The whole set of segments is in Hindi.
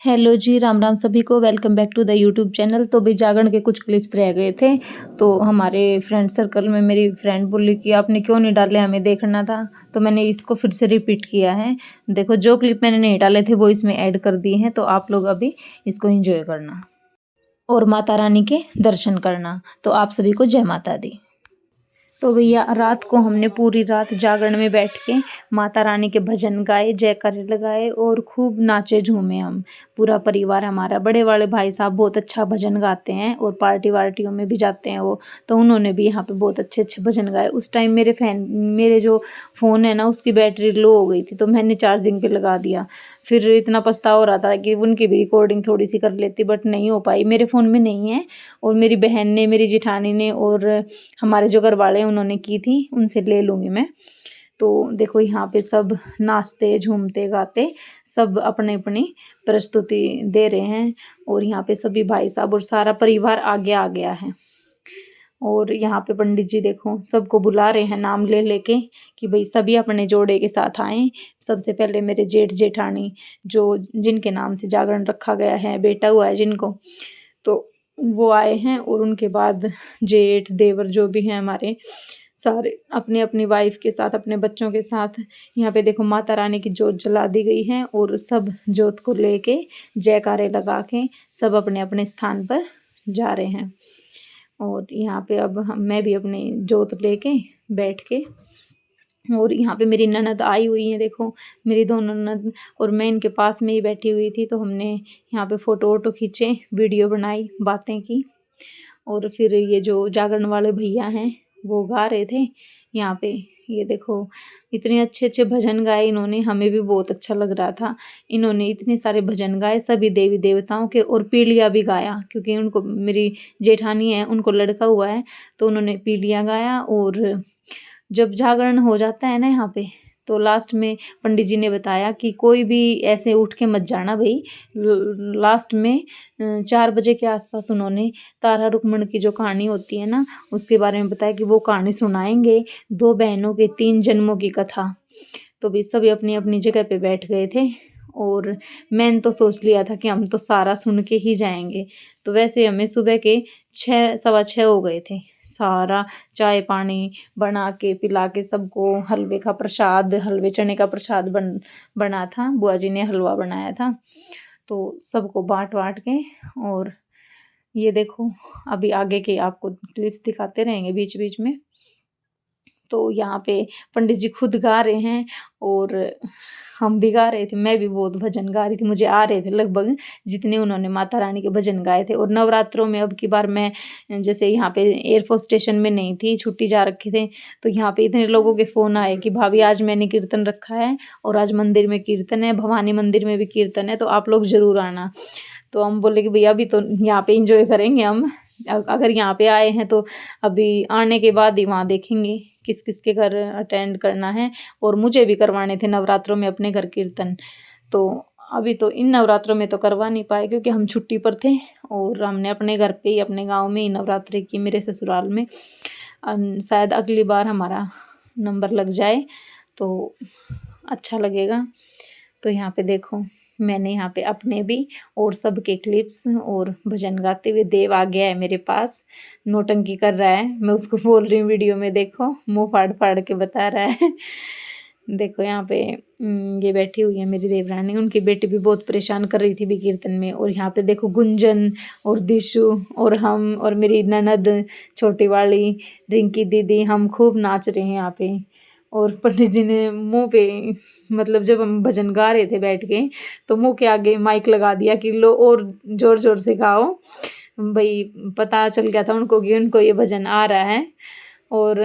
हेलो जी, राम राम सभी को। Welcome back to the YouTube channel. तो भाई जागरण के कुछ क्लिप्स रह गए थे, तो हमारे फ्रेंड सर्कल में मेरी फ्रेंड बोली कि आपने क्यों नहीं डाले, हमें देखना था। तो मैंने इसको फिर से रिपीट किया है। देखो, जो क्लिप मैंने नहीं डाले थे वो इसमें ऐड कर दिए हैं, तो आप लोग अभी इसको एंजॉय करना और माता रानी के दर्शन करना। तो आप सभी को जय माता दी। तो भैया रात को हमने पूरी रात जागरण में बैठ के माता रानी के भजन गाए, जयकारे लगाए और खूब नाचे झूमे। हम पूरा परिवार हमारा, बड़े वाले भाई साहब बहुत अच्छा भजन गाते हैं और पार्टी वार्टियों में भी जाते हैं वो, तो उन्होंने भी यहाँ पे बहुत अच्छे अच्छे भजन गाए। उस टाइम मेरे जो फ़ोन है ना उसकी बैटरी लो हो गई थी, तो मैंने चार्जिंग पे लगा दिया। फिर इतना पछतावा हो रहा था कि उनकी भी रिकॉर्डिंग थोड़ी सी कर लेती, बट नहीं हो पाई, मेरे फ़ोन में नहीं है। और मेरी बहन ने, मेरी जेठानी ने और हमारे जो घर वाले उन्होंने की थी, उनसे ले लूँगी मैं। तो देखो यहाँ पे सब नाचते झूमते गाते सब अपनी अपनी प्रस्तुति दे रहे हैं। और यहाँ पे सभी भाई साहब और सारा परिवार आगे आ गया है। और यहाँ पे पंडित जी देखो सबको बुला रहे हैं नाम ले लेके कि भाई सभी अपने जोड़े के साथ आएँ। सबसे पहले मेरे जेठ जेठानी, जो जिनके नाम से जागरण रखा गया है, बेटा हुआ है जिनको, तो वो आए हैं। और उनके बाद जेठ देवर जो भी हैं हमारे, सारे अपनी अपनी वाइफ के साथ, अपने बच्चों के साथ। यहाँ पे देखो माता रानी की जोत जला दी गई है और सब जोत को लेके जयकारे लगा के सब अपने अपने स्थान पर जा रहे हैं। और यहाँ पे अब मैं भी अपनी जोत लेके बैठ के, और यहाँ पे मेरी ननद आई हुई है, देखो मेरी दोनों ननद, और मैं इनके पास में ही बैठी हुई थी। तो हमने यहाँ पे फ़ोटो वोटो खींचे, वीडियो बनाई, बातें की। और फिर ये जो जागरण वाले भैया हैं वो गा रहे थे यहाँ पे। ये देखो इतने अच्छे अच्छे भजन गाए इन्होंने, हमें भी बहुत अच्छा लग रहा था। इन्होंने इतने सारे भजन गाए सभी देवी देवताओं के, और पीलिया भी गाया, क्योंकि उनको, मेरी जेठानी है उनको लड़का हुआ है, तो उन्होंने पीलिया गाया। और जब जागरण हो जाता है ना यहाँ पे, तो लास्ट में पंडित जी ने बताया कि कोई भी ऐसे उठ के मत जाना भाई। लास्ट में 4 बजे के आसपास उन्होंने तारा रुक्मण की जो कहानी होती है ना उसके बारे में बताया कि वो कहानी सुनाएंगे, 2 बहनों के 3 जन्मों की कथा। तो भी सभी अपनी अपनी जगह पे बैठ गए थे। और मैंने तो सोच लिया था कि हम तो सारा सुन के ही जाएंगे। तो वैसे हमें सुबह के 6 सवा 6 हो गए थे। सारा चाय पानी बना के पिला के सबको, हलवे का प्रसाद, हलवे चने का प्रसाद बना था, बुआ जी ने हलवा बनाया था, तो सबको बांट बांट के। और ये देखो अभी आगे के आपको क्लिप्स दिखाते रहेंगे बीच बीच में। तो यहाँ पे पंडित जी खुद गा रहे हैं और हम भी गा रहे थे, मैं भी बहुत भजन गा रही थी, मुझे आ रहे थे लगभग जितने उन्होंने माता रानी के भजन गाए थे। और नवरात्रों में अब की बार मैं, जैसे यहाँ पे एयरफोर्स स्टेशन में नहीं थी, छुट्टी जा रखे थे, तो यहाँ पे इतने लोगों के फ़ोन आए कि भाभी आज मैंने कीर्तन रखा है और आज मंदिर में कीर्तन है, भवानी मंदिर में भी कीर्तन है, तो आप लोग ज़रूर आना। तो हम बोले कि भैया अभी तो यहाँ पे इंजॉय करेंगे हम, अगर यहाँ पे आए हैं तो अभी आने के बाद ही वहाँ देखेंगे किस किस के घर अटेंड करना है। और मुझे भी करवाने थे नवरात्रों में अपने घर कीर्तन, तो अभी तो इन नवरात्रों में तो करवा नहीं पाए क्योंकि हम छुट्टी पर थे। और हमने अपने घर पे ही, अपने गांव में ही नवरात्रि की, मेरे ससुराल में। शायद अगली बार हमारा नंबर लग जाए तो अच्छा लगेगा। तो यहाँ पे देखो मैंने यहाँ पे अपने भी और सबके क्लिप्स और भजन गाते हुए, देव आ गया है मेरे पास, नौटंकी कर रहा है, मैं उसको बोल रही हूँ वीडियो में, देखो मुंह फाड़ फाड़ के बता रहा है। देखो यहाँ पे ये बैठी हुई है मेरी देवरानी, उनकी बेटी भी बहुत परेशान कर रही थी भी कीर्तन में। और यहाँ पे देखो गुंजन और दिशु और हम और मेरी ननद छोटी वाली रिंकी दीदी, हम खूब नाच रहे हैं यहाँ पे। और पंडित जी ने मुंह पे, मतलब जब हम भजन गा रहे थे बैठ के, तो मुंह के आगे माइक लगा दिया कि लो और जोर जोर से गाओ भाई। पता चल गया था उनको कि उनको ये भजन आ रहा है। और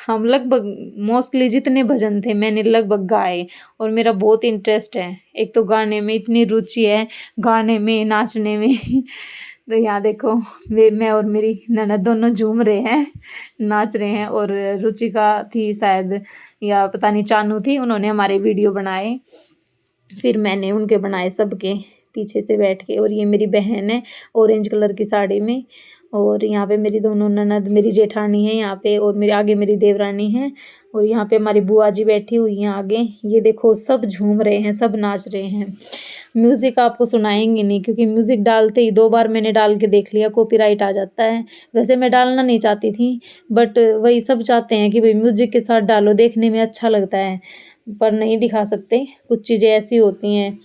हम लगभग मोस्टली जितने भजन थे मैंने लगभग गाए। और मेरा बहुत इंटरेस्ट है, एक तो गाने में इतनी रुचि है, गाने में, नाचने में। तो यहाँ देखो मैं और मेरी ननद दोनों झूम रहे हैं, नाच रहे हैं। और रुचिका थी शायद, या पता नहीं चानू थी, उन्होंने हमारे वीडियो बनाए, फिर मैंने उनके बनाए सबके पीछे से बैठ के। और ये मेरी बहन है ऑरेंज कलर की साड़ी में। और यहाँ पे मेरी दोनों ननद, मेरी जेठानी है यहाँ पे, और मेरे आगे मेरी देवरानी है। और यहाँ पे हमारी बुआ जी बैठी हुई हैं आगे। ये देखो सब झूम रहे हैं, सब नाच रहे हैं। म्यूज़िक आपको सुनाएँगे नहीं, क्योंकि म्यूज़िक डालते ही 2 बार मैंने डाल के देख लिया, कॉपीराइट आ जाता है। वैसे मैं डालना नहीं चाहती थी, बट वही सब चाहते हैं कि भई म्यूज़िक के साथ डालो, देखने में अच्छा लगता है, पर नहीं दिखा सकते। कुछ चीज़ें ऐसी होती हैं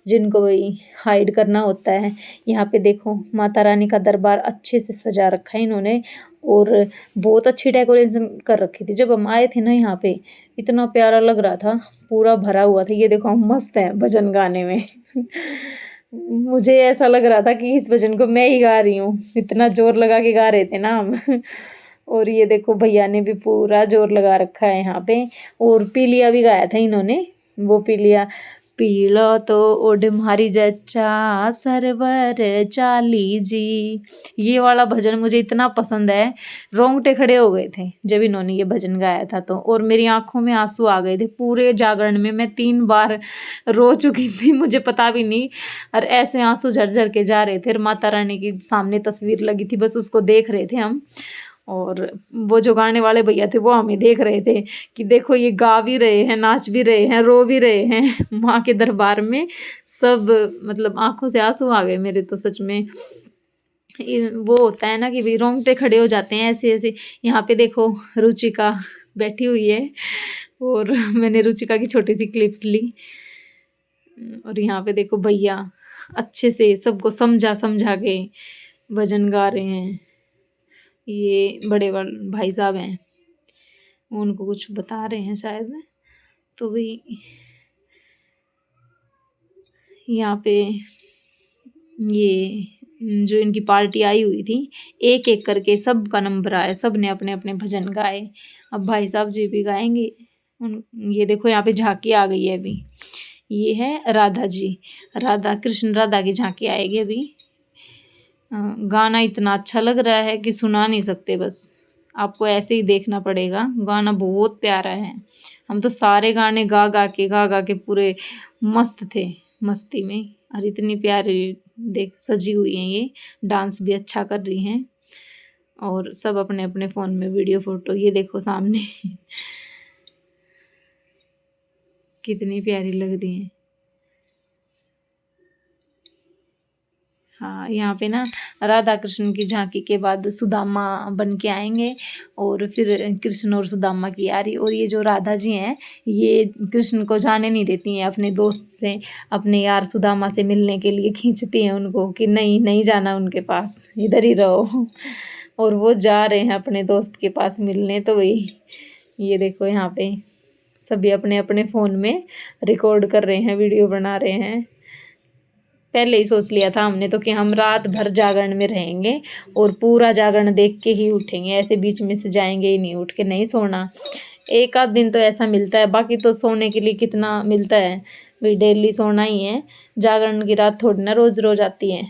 जिनको वही हाइड करना होता है। यहाँ पे देखो माता रानी का दरबार अच्छे से सजा रखा है इन्होंने, और बहुत अच्छी डेकोरेशन कर रखी थी। जब हम आए थे ना यहाँ पे, इतना प्यारा लग रहा था, पूरा भरा हुआ था। ये देखो हम मस्त हैं भजन गाने में। मुझे ऐसा लग रहा था कि इस भजन को मैं ही गा रही हूँ, इतना ज़ोर लगा के गा रहे थे ना हम। और ये देखो भैया ने भी पूरा ज़ोर लगा रखा है यहाँ पे, और पीलिया भी गाया था इन्होंने। वो पीलिया, पीलो तो ओड म्हारी जच्चा सरवर चाली जी, ये वाला भजन मुझे इतना पसंद है, रोंगटे खड़े हो गए थे जब इन्होंने ये भजन गाया था तो, और मेरी आंखों में आंसू आ गए थे। पूरे जागरण में मैं 3 बार रो चुकी थी, मुझे पता भी नहीं, और ऐसे आंसू झरझर के जा रहे थे। और माता रानी की सामने तस्वीर लगी थी, बस उसको देख रहे थे हम, और वो जो गाने वाले भैया थे वो हमें देख रहे थे कि देखो ये गा भी रहे हैं, नाच भी रहे हैं, रो भी रहे हैं माँ के दरबार में। सब मतलब आंखों से आंसू आ गए मेरे तो सच में। वो होता है ना कि भाई रोंगटे खड़े हो जाते हैं ऐसे ऐसे। यहाँ पे देखो रुचिका बैठी हुई है, और मैंने रुचिका की छोटी सी क्लिप्स ली। और यहाँ पे देखो भैया अच्छे से सबको समझा समझा के भजन गा रहे हैं। ये बड़े भाई साहब हैं, उनको कुछ बता रहे हैं शायद। तो भाई यहाँ पे ये जो इनकी पार्टी आई हुई थी, एक एक करके सब का नंबर आया, सब ने अपने अपने भजन गाए। अब भाई साहब जी भी गाएंगे। ये देखो यहाँ पे झांकी आ गई है अभी, ये है राधा जी, राधा कृष्ण राधा की झांकी आएगी अभी। गाना इतना अच्छा लग रहा है कि सुना नहीं सकते, बस आपको ऐसे ही देखना पड़ेगा। गाना बहुत प्यारा है, हम तो सारे गाने गा गा के पूरे मस्त थे, मस्ती में। और इतनी प्यारी देख सजी हुई हैं ये, डांस भी अच्छा कर रही हैं, और सब अपने अपने फ़ोन में वीडियो फ़ोटो। ये देखो सामने कितनी प्यारी लग रही हैं। हाँ, यहाँ पे ना राधा कृष्ण की झांकी के बाद सुदामा बन के आएंगे, और फिर कृष्ण और सुदामा की यारी। और ये जो राधा जी हैं, ये कृष्ण को जाने नहीं देती हैं अपने दोस्त से, अपने यार सुदामा से मिलने के लिए खींचती हैं उनको कि नहीं नहीं जाना उनके पास, इधर ही रहो। और वो जा रहे हैं अपने दोस्त के पास मिलने। तो वही ये देखो यहाँ पे सभी अपने अपने फ़ोन में रिकॉर्ड कर रहे हैं, वीडियो बना रहे हैं। पहले ही सोच लिया था हमने तो कि हम रात भर जागरण में रहेंगे, और पूरा जागरण देख के ही उठेंगे, ऐसे बीच में से जाएंगे ही नहीं, उठ के नहीं सोना। एक आध दिन तो ऐसा मिलता है, बाकी तो सोने के लिए कितना मिलता है, भाई डेली सोना ही है। जागरण की रात थोड़ी ना रोज़ रोज़ आती है।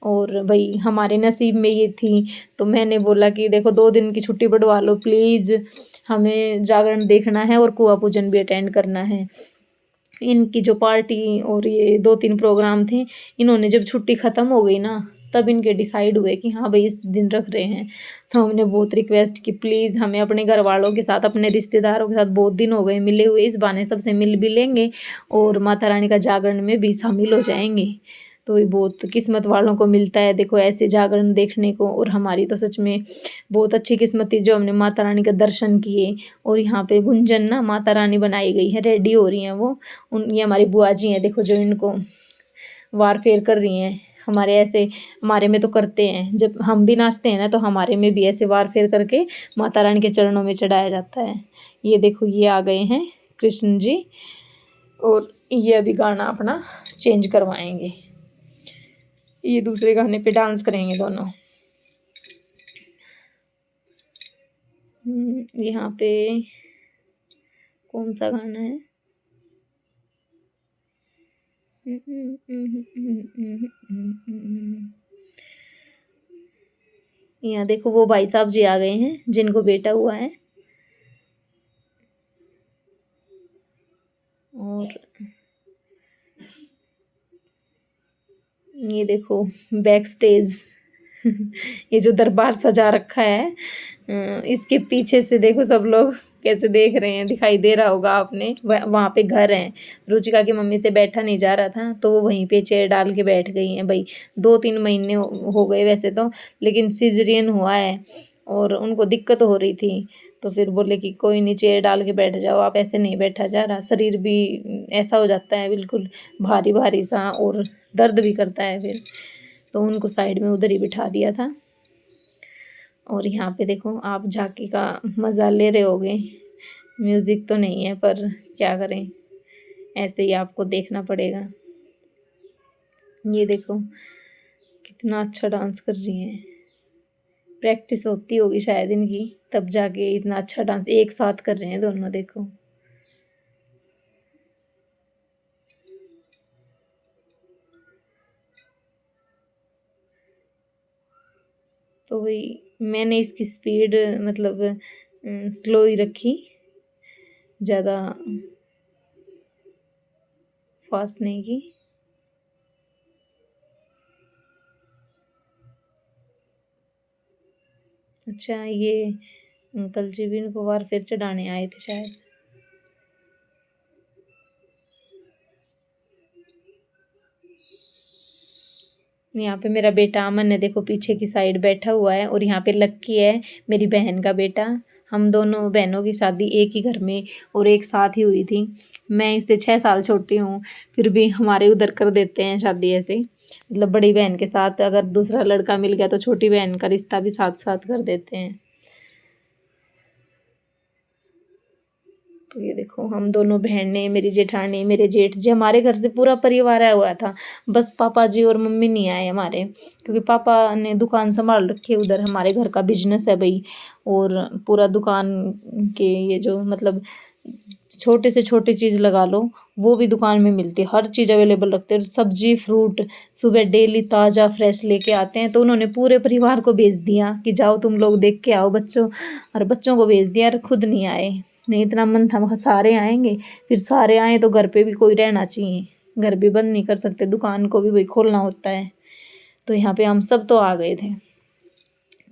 और भाई हमारे नसीब में ये थी, तो मैंने बोला कि देखो 2 दिन की छुट्टी बढ़वा लो प्लीज़, हमें जागरण देखना है और कुआँ पूजन भी अटेंड करना है। इनकी जो पार्टी और ये 2-3 प्रोग्राम थे, इन्होंने जब छुट्टी ख़त्म हो गई ना, तब इनके डिसाइड हुए कि हाँ भाई इस दिन रख रहे हैं। तो हमने बहुत रिक्वेस्ट की प्लीज़ हमें अपने घर वालों के साथ, अपने रिश्तेदारों के साथ बहुत दिन हो गए मिले हुए, इस बहाने सबसे मिल भी लेंगे और माता रानी का जागरण में भी शामिल हो जाएंगे। तो ये बहुत किस्मत वालों को मिलता है देखो ऐसे जागरण देखने को। और हमारी तो सच में बहुत अच्छी किस्मत थी जो हमने माता रानी का दर्शन किए। और यहाँ पे गुंजन ना माता रानी बनाई गई है, रेडी हो रही हैं वो। ये हमारी बुआ जी हैं देखो, जो इनको वार फेर कर रही हैं। हमारे ऐसे हमारे में तो करते हैं, जब हम भी नाचते हैं ना तो हमारे में भी ऐसे वार फेर करके माता रानी के चरणों में चढ़ाया जाता है। ये देखो ये आ गए हैं कृष्ण जी, और ये अभी गाना अपना चेंज करवाएंगे, ये दूसरे गाने पे डांस करेंगे दोनों। यहाँ पे कौन सा गाना है? यहाँ देखो वो भाई साहब जी आ गए हैं जिनको बेटा हुआ है। और ये देखो बैक स्टेज ये जो दरबार सजा रखा है, इसके पीछे से देखो सब लोग कैसे देख रहे हैं, दिखाई दे रहा होगा आपने। वहाँ पे घर है, रुचिका की मम्मी से बैठा नहीं जा रहा था तो वो वहीं पे चेयर डाल के बैठ गई हैं भाई। 2-3 महीने हो गए वैसे तो, लेकिन सिजरियन हुआ है और उनको दिक्कत हो रही थी। तो फिर बोले कि कोई नहीं, चेयर डाल के बैठ जाओ आप, ऐसे नहीं बैठा जा रहा, शरीर भी ऐसा हो जाता है बिल्कुल भारी भारी सा, और दर्द भी करता है फिर। तो उनको साइड में उधर ही बिठा दिया था। और यहाँ पे देखो आप झांकी का मज़ा ले रहे होगे। म्यूज़िक तो नहीं है पर क्या करें, ऐसे ही आपको देखना पड़ेगा। ये देखो कितना अच्छा डांस कर रही हैं। प्रैक्टिस होती होगी शायद इनकी, तब जाके इतना अच्छा डांस एक साथ कर रहे हैं दोनों, देखो। तो वही मैंने इसकी स्पीड मतलब स्लो ही रखी, ज़्यादा फास्ट नहीं की। अच्छा, ये अंकल जी भी इनको बार फिर चढ़ाने आए थे शायद। यहाँ पे मेरा बेटा अमन है, देखो पीछे की साइड बैठा हुआ है। और यहाँ पे लक्की है, मेरी बहन का बेटा। हम दोनों बहनों की शादी एक ही घर में और एक साथ ही हुई थी। मैं इससे 6 साल छोटी हूँ, फिर भी हमारे उधर कर देते हैं शादी ऐसे, मतलब बड़ी बहन के साथ अगर दूसरा लड़का मिल गया तो छोटी बहन का रिश्ता भी साथ साथ कर देते हैं। तो ये देखो हम दोनों बहनें, मेरी जेठानी, मेरे जेठ जी, हमारे घर से पूरा परिवार आया हुआ था। बस पापा जी और मम्मी नहीं आए हमारे, क्योंकि पापा ने दुकान संभाल रखी है उधर, हमारे घर का बिजनेस है भाई। और पूरा दुकान के ये जो मतलब छोटे से छोटी चीज़ लगा लो, वो भी दुकान में मिलती है, हर चीज़ अवेलेबल रखते हैं। सब्जी फ्रूट सुबह डेली ताज़ा फ्रेश लेके आते हैं। तो उन्होंने पूरे परिवार को भेज दिया कि जाओ तुम लोग देख के आओ बच्चों, और बच्चों को भेज दिया और खुद नहीं आए। नहीं, इतना मन था वहाँ सारे आएंगे, फिर सारे आए तो घर पे भी कोई रहना चाहिए, घर भी बंद नहीं कर सकते, दुकान को भी वही खोलना होता है। तो यहाँ पे हम सब तो आ गए थे।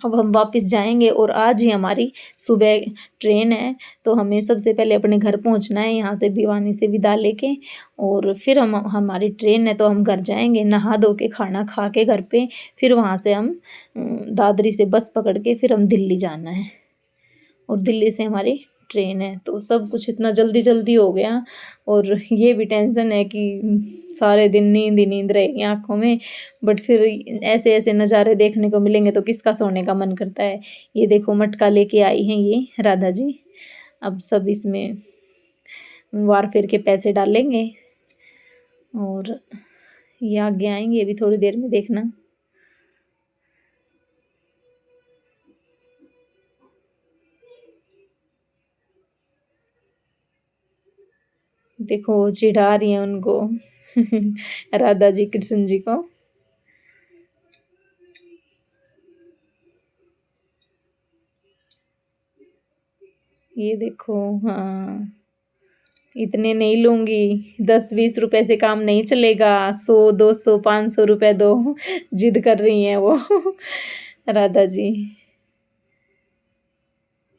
अब हम वापस जाएंगे और आज ही हमारी सुबह ट्रेन है, तो हमें सबसे पहले अपने घर पहुंचना है, यहाँ से भिवानी से विदा लेके। और फिर हम हमारी ट्रेन है तो हम घर जाएंगे, नहा धो के खाना खा के घर पे, फिर वहाँ से हम दादरी से बस पकड़ के फिर हम दिल्ली जाना है। और दिल्ली से हमारी ट्रेन है। तो सब कुछ इतना जल्दी जल्दी हो गया, और ये भी टेंशन है कि सारे दिन नींद ही नींद रहेगी आँखों में। बट फिर ऐसे ऐसे नज़ारे देखने को मिलेंगे तो किसका सोने का मन करता है। ये देखो मटका लेके आई हैं ये राधा जी, अब सब इसमें वार फेर के पैसे डालेंगे और ये आगे आएंगे अभी थोड़ी देर में, देखना। देखो चिढ़ा रही हैं उनको राधा जी कृष्ण जी को। ये देखो, हाँ इतने नहीं लूंगी, 10-20 रुपए से काम नहीं चलेगा, 100-200-500 रुपए दो, जिद कर रही हैं वो राधा जी।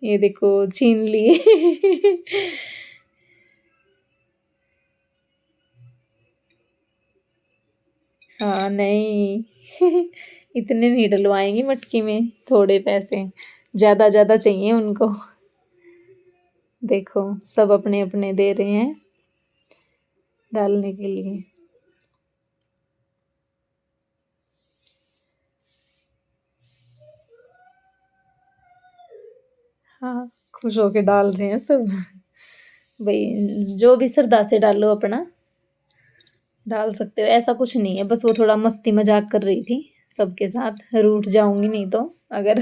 ये देखो छीन लिए हाँ नहीं इतने नहीं डलवाएंगी मटकी में, थोड़े पैसे, ज़्यादा ज़्यादा चाहिए उनको। देखो सब अपने अपने दे रहे हैं डालने के लिए। हाँ खुश होके डाल रहे हैं सब भाई, जो भी श्रद्धा से डालो अपना डाल सकते हो, ऐसा कुछ नहीं है। बस वो थोड़ा मस्ती मजाक कर रही थी सबके साथ, रूठ जाऊंगी नहीं तो अगर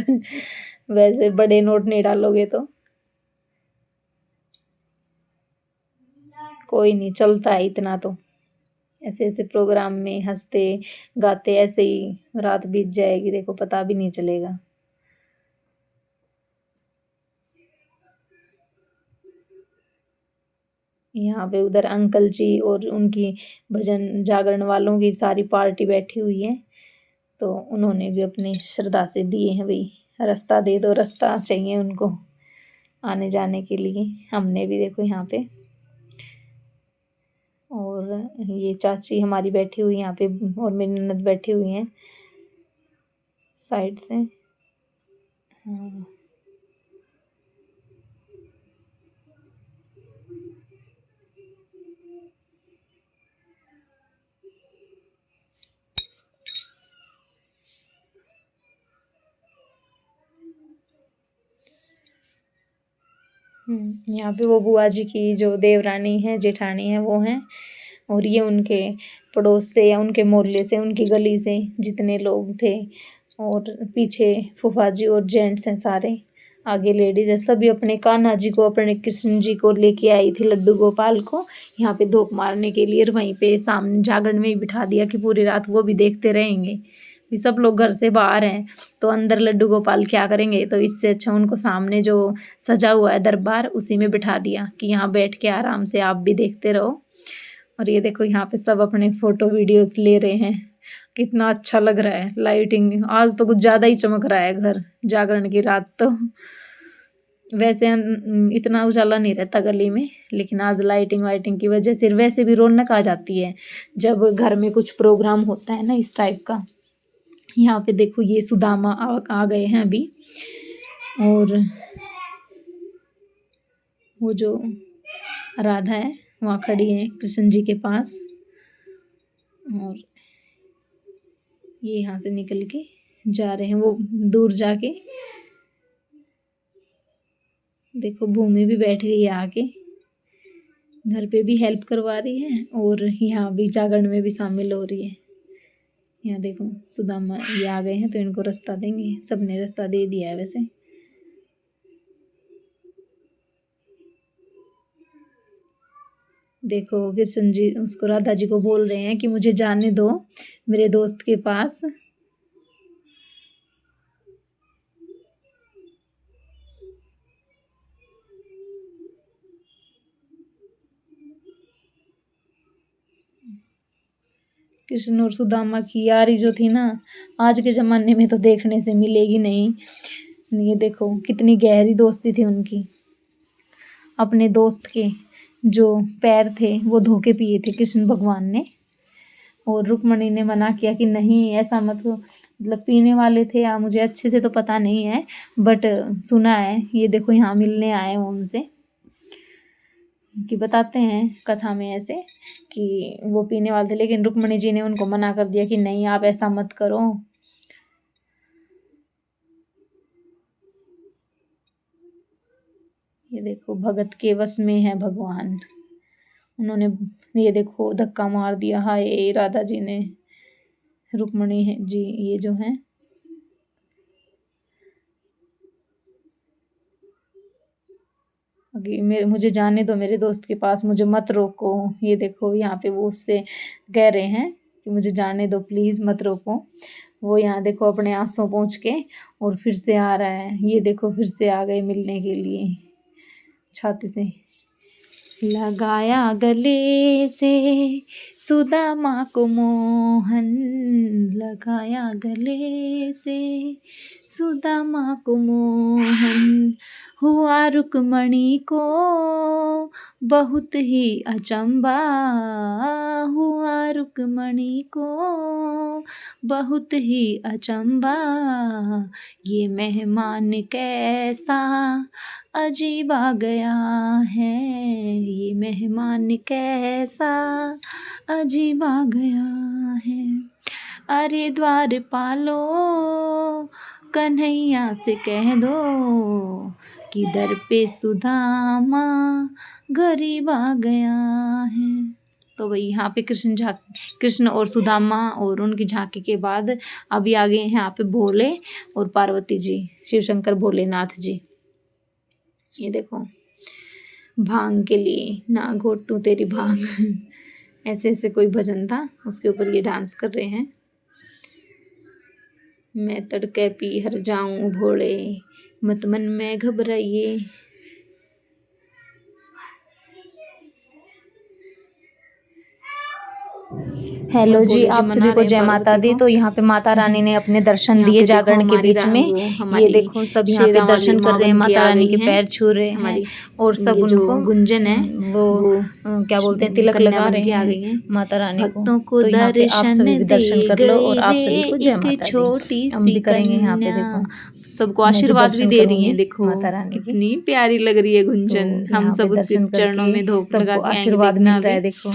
वैसे बड़े नोट नहीं डालोगे तो। कोई नहीं, चलता है इतना तो, ऐसे ऐसे प्रोग्राम में हंसते गाते ऐसे ही रात बीत जाएगी, देखो पता भी नहीं चलेगा। यहाँ पे उधर अंकल जी और उनकी भजन जागरण वालों की सारी पार्टी बैठी हुई है। तो उन्होंने भी अपनी श्रद्धा से दिए हैं, भाई रास्ता दे दो, रास्ता चाहिए उनको आने जाने के लिए। हमने भी देखो यहाँ पे, और ये चाची हमारी बैठी हुई यहाँ पे, और मेरी ननद बैठी हुई हैं साइड से। हाँ। यहाँ पे वो बुआ जी की जो देवरानी है, जेठानी है, वो हैं। और ये उनके पड़ोस से या उनके मोहल्ले से, उनकी गली से जितने लोग थे, और पीछे फूफा जी और जेंट्स हैं सारे, आगे लेडीज है। सभी अपने कान्हा जी को, अपने कृष्ण जी को लेके आई थी, लड्डू गोपाल को, यहाँ पे धोख मारने के लिए। और वहीं पे सामने जागरण में ही बिठा दिया कि पूरी रात वो भी देखते रहेंगे। भी सब लोग घर से बाहर हैं, तो अंदर लड्डू गोपाल क्या करेंगे, तो इससे अच्छा उनको सामने जो सजा हुआ है दरबार, उसी में बिठा दिया कि यहाँ बैठ के आराम से आप भी देखते रहो। और ये देखो यहाँ पे सब अपने फोटो वीडियोस ले रहे हैं। कितना अच्छा लग रहा है। लाइटिंग आज तो कुछ ज़्यादा ही चमक रहा है घर, जागरण की रात तो। वैसे इतना उजाला नहीं रहता गली में, लेकिन आज लाइटिंग वाइटिंग की वजह से वैसे भी रौनक आ जाती है जब घर में कुछ प्रोग्राम होता है ना इस टाइप का। यहाँ पे देखो ये सुदामा आ गए हैं अभी, और वो जो राधा है वहाँ खड़ी है कृष्ण जी के पास। और ये यहाँ से निकल के जा रहे हैं, वो दूर जाके। देखो भूमि भी बैठ गई है आके, घर पे भी हेल्प करवा रही है और यहाँ भी जागरण में भी शामिल हो रही है। यहाँ देखो सुदामा ये आ गए हैं, तो इनको रास्ता देंगे। सबने रास्ता दे दिया है वैसे। देखो कृष्ण जी उसको, राधा जी को बोल रहे हैं कि मुझे जाने दो मेरे दोस्त के पास। कृष्ण और सुदामा की यारी जो थी ना, आज के ज़माने में तो देखने से मिलेगी नहीं। ये देखो कितनी गहरी दोस्ती थी उनकी। अपने दोस्त के जो पैर थे वो धो के पिए थे कृष्ण भगवान ने, और रुक्मणी ने मना किया कि नहीं ऐसा मत हो। मतलब पीने वाले थे या मुझे अच्छे से तो पता नहीं है, बट सुना है। ये देखो यहाँ मिलने आए वो उनसे, कि बताते हैं कथा में ऐसे कि वो पीने वाले थे, लेकिन रुक्मणी जी ने उनको मना कर दिया कि नहीं आप ऐसा मत करो। ये देखो भगत के वश में है भगवान। उन्होंने ये देखो धक्का मार दिया, हाय राधा जी ने। रुक्मणी है जी ये जो है, मुझे जाने दो मेरे दोस्त के पास, मुझे मत रोको। ये देखो यहाँ पे वो उससे कह रहे हैं कि मुझे जाने दो प्लीज़, मत रोको। वो यहाँ देखो अपने आंसू पहुँच के और फिर से आ रहा है। ये देखो फिर से आ गए मिलने के लिए छाती से। लगाया गले से सुदामा को मोहन, लगाया गले से सुदामा को मोहन, हुआ रुक्मणी को बहुत ही अचंबा, हुआ रुक्मणी को बहुत ही अचंबा, ये मेहमान कैसा अजीब आ गया है, ये मेहमान कैसा अजीब आ गया है। अरे द्वारपालो कन्हैया से कह दो कि दर पे सुदामा गरीब आ गया है। तो वही यहाँ पे कृष्ण और सुदामा और उनकी झांकी के बाद अभी आ गए हैं यहाँ पे भोले और पार्वती जी, शिव शंकर भोलेनाथ जी। ये देखो भांग के लिए ना घोटू तेरी भांग ऐसे ऐसे कोई भजन था, उसके ऊपर ये डांस कर रहे हैं। मैं तड़के पी हर जाऊं भोले, मत मन में घबराइए। हेलो जी, आप सभी को जय माता दी। तो यहाँ पे माता रानी ने अपने दर्शन दिए जागरण के बीच में। ये देखो सब यहाँ पे दर्शन कर रहे हैं, माता रानी के पैर छू रहे हैं और सब उनको गुंजन है वो क्या बोलते हैं तिलक लगा रहे हैं माता रानी को। तो यहाँ पे आप सभी भी दर्शन कर लो और आप सभी को जय माता दी। हम भी करेंगे यहाँ पे, देखो सबको आशीर्वाद भी दे रही है। देखो माता रानी कितनी प्यारी लग रही है गुंजन। हम सब उसके चरणों में धूप लगा के आशीर्वाद मिल रहा है। देखो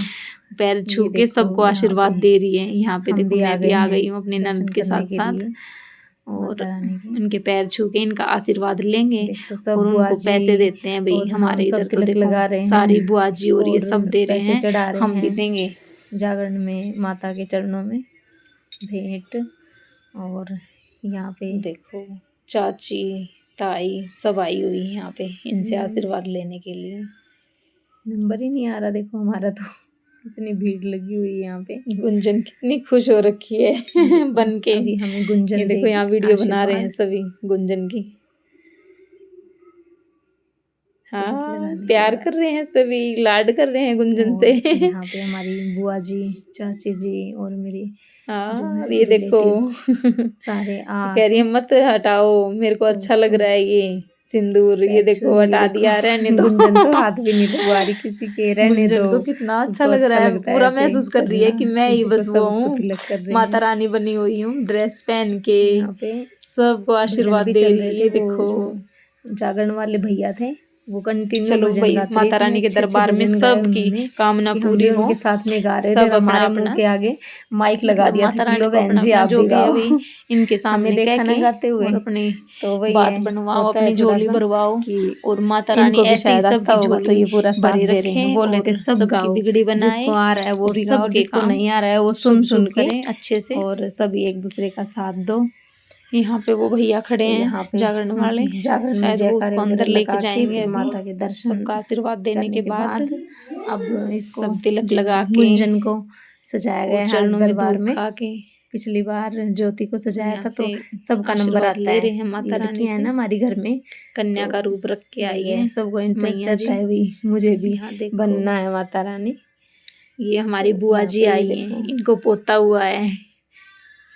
पैर छू के सबको आशीर्वाद दे रही है। यहाँ पे देखो मैं भी आ गई हूँ अपने ननद के साथ साथ और उनके पैर छू के इनका आशीर्वाद लेंगे और उनको पैसे देते हैं। भाई हमारे इधर तो देखो सारी बुआ जी और ये सब दे रहे हैं, हम भी देंगे जागरण में माता के चरणों में भेंट। और यहाँ पे देखो चाची ताई सब आई हुई है यहाँ पे इनसे आशीर्वाद लेने के लिए। नंबर ही नहीं आ रहा देखो हमारा, तो इतनी भीड़ लगी हुई है यहाँ पे। गुंजन कितनी खुश हो रखी है बन के। अभी हमें गुंजन ये देखो यहाँ वीडियो बना रहे हैं सभी गुंजन की। हाँ प्यार कर रहे हैं सभी, लाड कर रहे हैं गुंजन से। यहाँ पे हमारी बुआ जी चाची जी और मेरी ये देखो सारे कह रही है मत हटाओ, मेरे को अच्छा लग रहा है ये सिंदूर। ये देखो हटा दिया, रहने दो। गुंजन तो हाथ भी नहीं लगवा रही किसी के, रहने दो। कितना अच्छा लग रहा है, पूरा महसूस कर रही है कि मैं ही बस वो हूँ, माता रानी बनी हुई हूँ ड्रेस पहन के। सबको आशीर्वाद दे रही है। ये देखो जागरण वाले भैया थे वो कंटिन्यू चलो भाई माता रानी के दरबार में सबकी कामना पूरी हो। उनके साथ में गा रहे थे, हमारे मुंह के आगे माइक लगा दिया माता रानी को अपना जी आप जो भी गाओ, अभी इनके सामने देखा ना गाते हुए और अपनी तो वही बात बनवाओ, अपनी झोली भरवाओ और माता रानी ऐसे ही सबकी झोली तो ये पूरा भरी रखे। बोले थे सबकी बिगड़ी बनाए, जिसको आ रहा है वो भी गाओ, जिसको नहीं आ रहा है वो सुन के अच्छे से और सभी एक दूसरे का साथ दो। यहाँ पे वो भैया खड़े हैं यहाँ पे जागरण वाले, शायद वो उसको अंदर लेके जाएंगे माता के दर्शन सबका आशीर्वाद देने के बाद। अब इसको सब तिलक लगा के गुंजन को सजाया गया चरणों में दरबार में। के पिछली बार ज्योति को सजाया था तो सबका नंबर आता ले रहे हैं। माता रानी है ना हमारी घर में कन्या का रूप रख के आई है, सबको इंटरेस्ट रहता है भी मुझे भी बनना है माता रानी। ये हमारी बुआ जी आई हैं, इनको पोता हुआ है।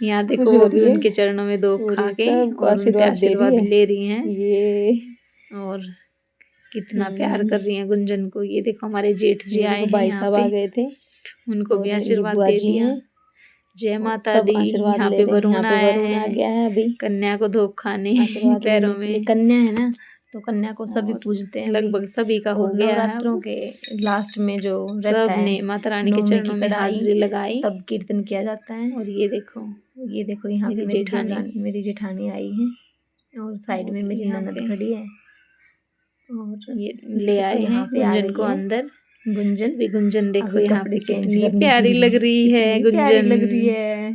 यहाँ देखो वो भी उनके चरणों में दो खा के आशीर्वाद ले रही हैं। ये और कितना प्यार कर रही हैं गुंजन को। ये देखो हमारे जेठ जी आए भाई साहब आ गए थे, उनको भी आशीर्वाद दे दिया। जय माता दी। यहाँ पे वरुण आया गया है अभी कन्या को धोख खाने पैरों में। कन्या है ना तो कन्या को सभी पूजते हैं, लगभग सभी का हो गया है। नवरात्रों के लास्ट में जो सब ने माता रानी के चरणों में हाजिरी लगाई, तब कीर्तन किया जाता है। और ये देखो यहाँ पे मेरी जेठानी आई है और साइड में मेरी ननद खड़ी है और ये ले आए हैं गुंजन को अंदर। गुंजन देखो यहाँ पे कितनी प्यारी लग रही है, गुंजन लग रही है।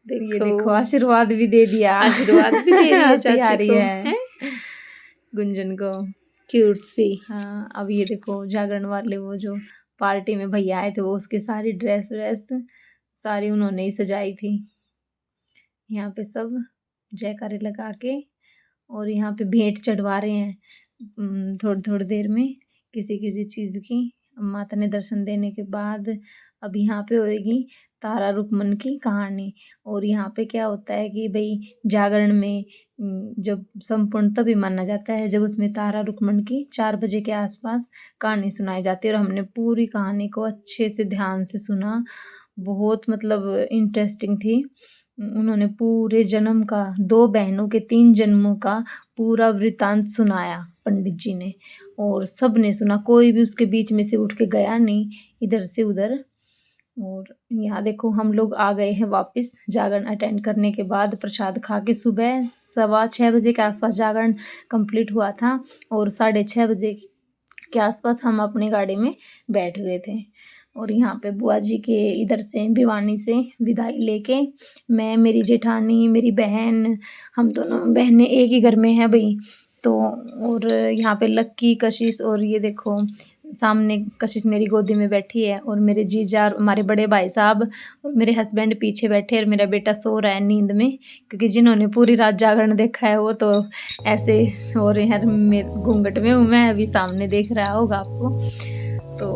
देखो आशीर्वाद भी दे दिया, आशीर्वाद भी दे दिया चाची को है गुंजन को क्यूट सी। हाँ अब ये देखो जागरण वाले वो जो पार्टी में भैया आए थे वो उसकी सारी ड्रेस सारी उन्होंने ही सजाई थी। यहाँ पे सब जयकारे लगा के और यहाँ पे भेंट चढ़वा रहे हैं थोड़ी देर में किसी चीज़ की। माता ने दर्शन देने के बाद अब यहाँ पे होएगी तारा रुकमन की कहानी। और यहाँ पे क्या होता है कि भाई जागरण में जब संपूर्ण तभी माना जाता है जब उसमें तारा रुकमन की 4 बजे के आसपास कहानी सुनाई जाती है। और हमने पूरी कहानी को अच्छे से ध्यान से सुना, बहुत मतलब इंटरेस्टिंग थी। उन्होंने पूरे जन्म का 2 बहनों के 3 जन्मों का पूरा वृतांत सुनाया पंडित जी ने, और सब ने सुना, कोई भी उसके बीच में से उठ के गया नहीं इधर से उधर। और यहाँ देखो हम लोग आ गए हैं वापस जागरण अटेंड करने के बाद, प्रसाद खा के। सुबह 6:15 बजे के आसपास जागरण कंप्लीट हुआ था और 6:30 बजे के आसपास हम अपनी गाड़ी में बैठ गए थे। और यहाँ पे बुआ जी के इधर से भिवानी से विदाई लेके मैं, मेरी जेठानी, मेरी बहन, हम दोनों बहनें एक ही घर में हैं भाई। तो और यहाँ पे लक्की, कशिश और ये देखो सामने कशिश मेरी गोदी में बैठी है और मेरे जीजा और हमारे बड़े भाई साहब और मेरे हस्बैंड पीछे बैठे और मेरा बेटा सो रहा है नींद में, क्योंकि जिन्होंने पूरी रात जागरण देखा है वो तो ऐसे हो रहे हैं। घूंघट में हूँ मैं, अभी सामने देख रहा होगा आपको। तो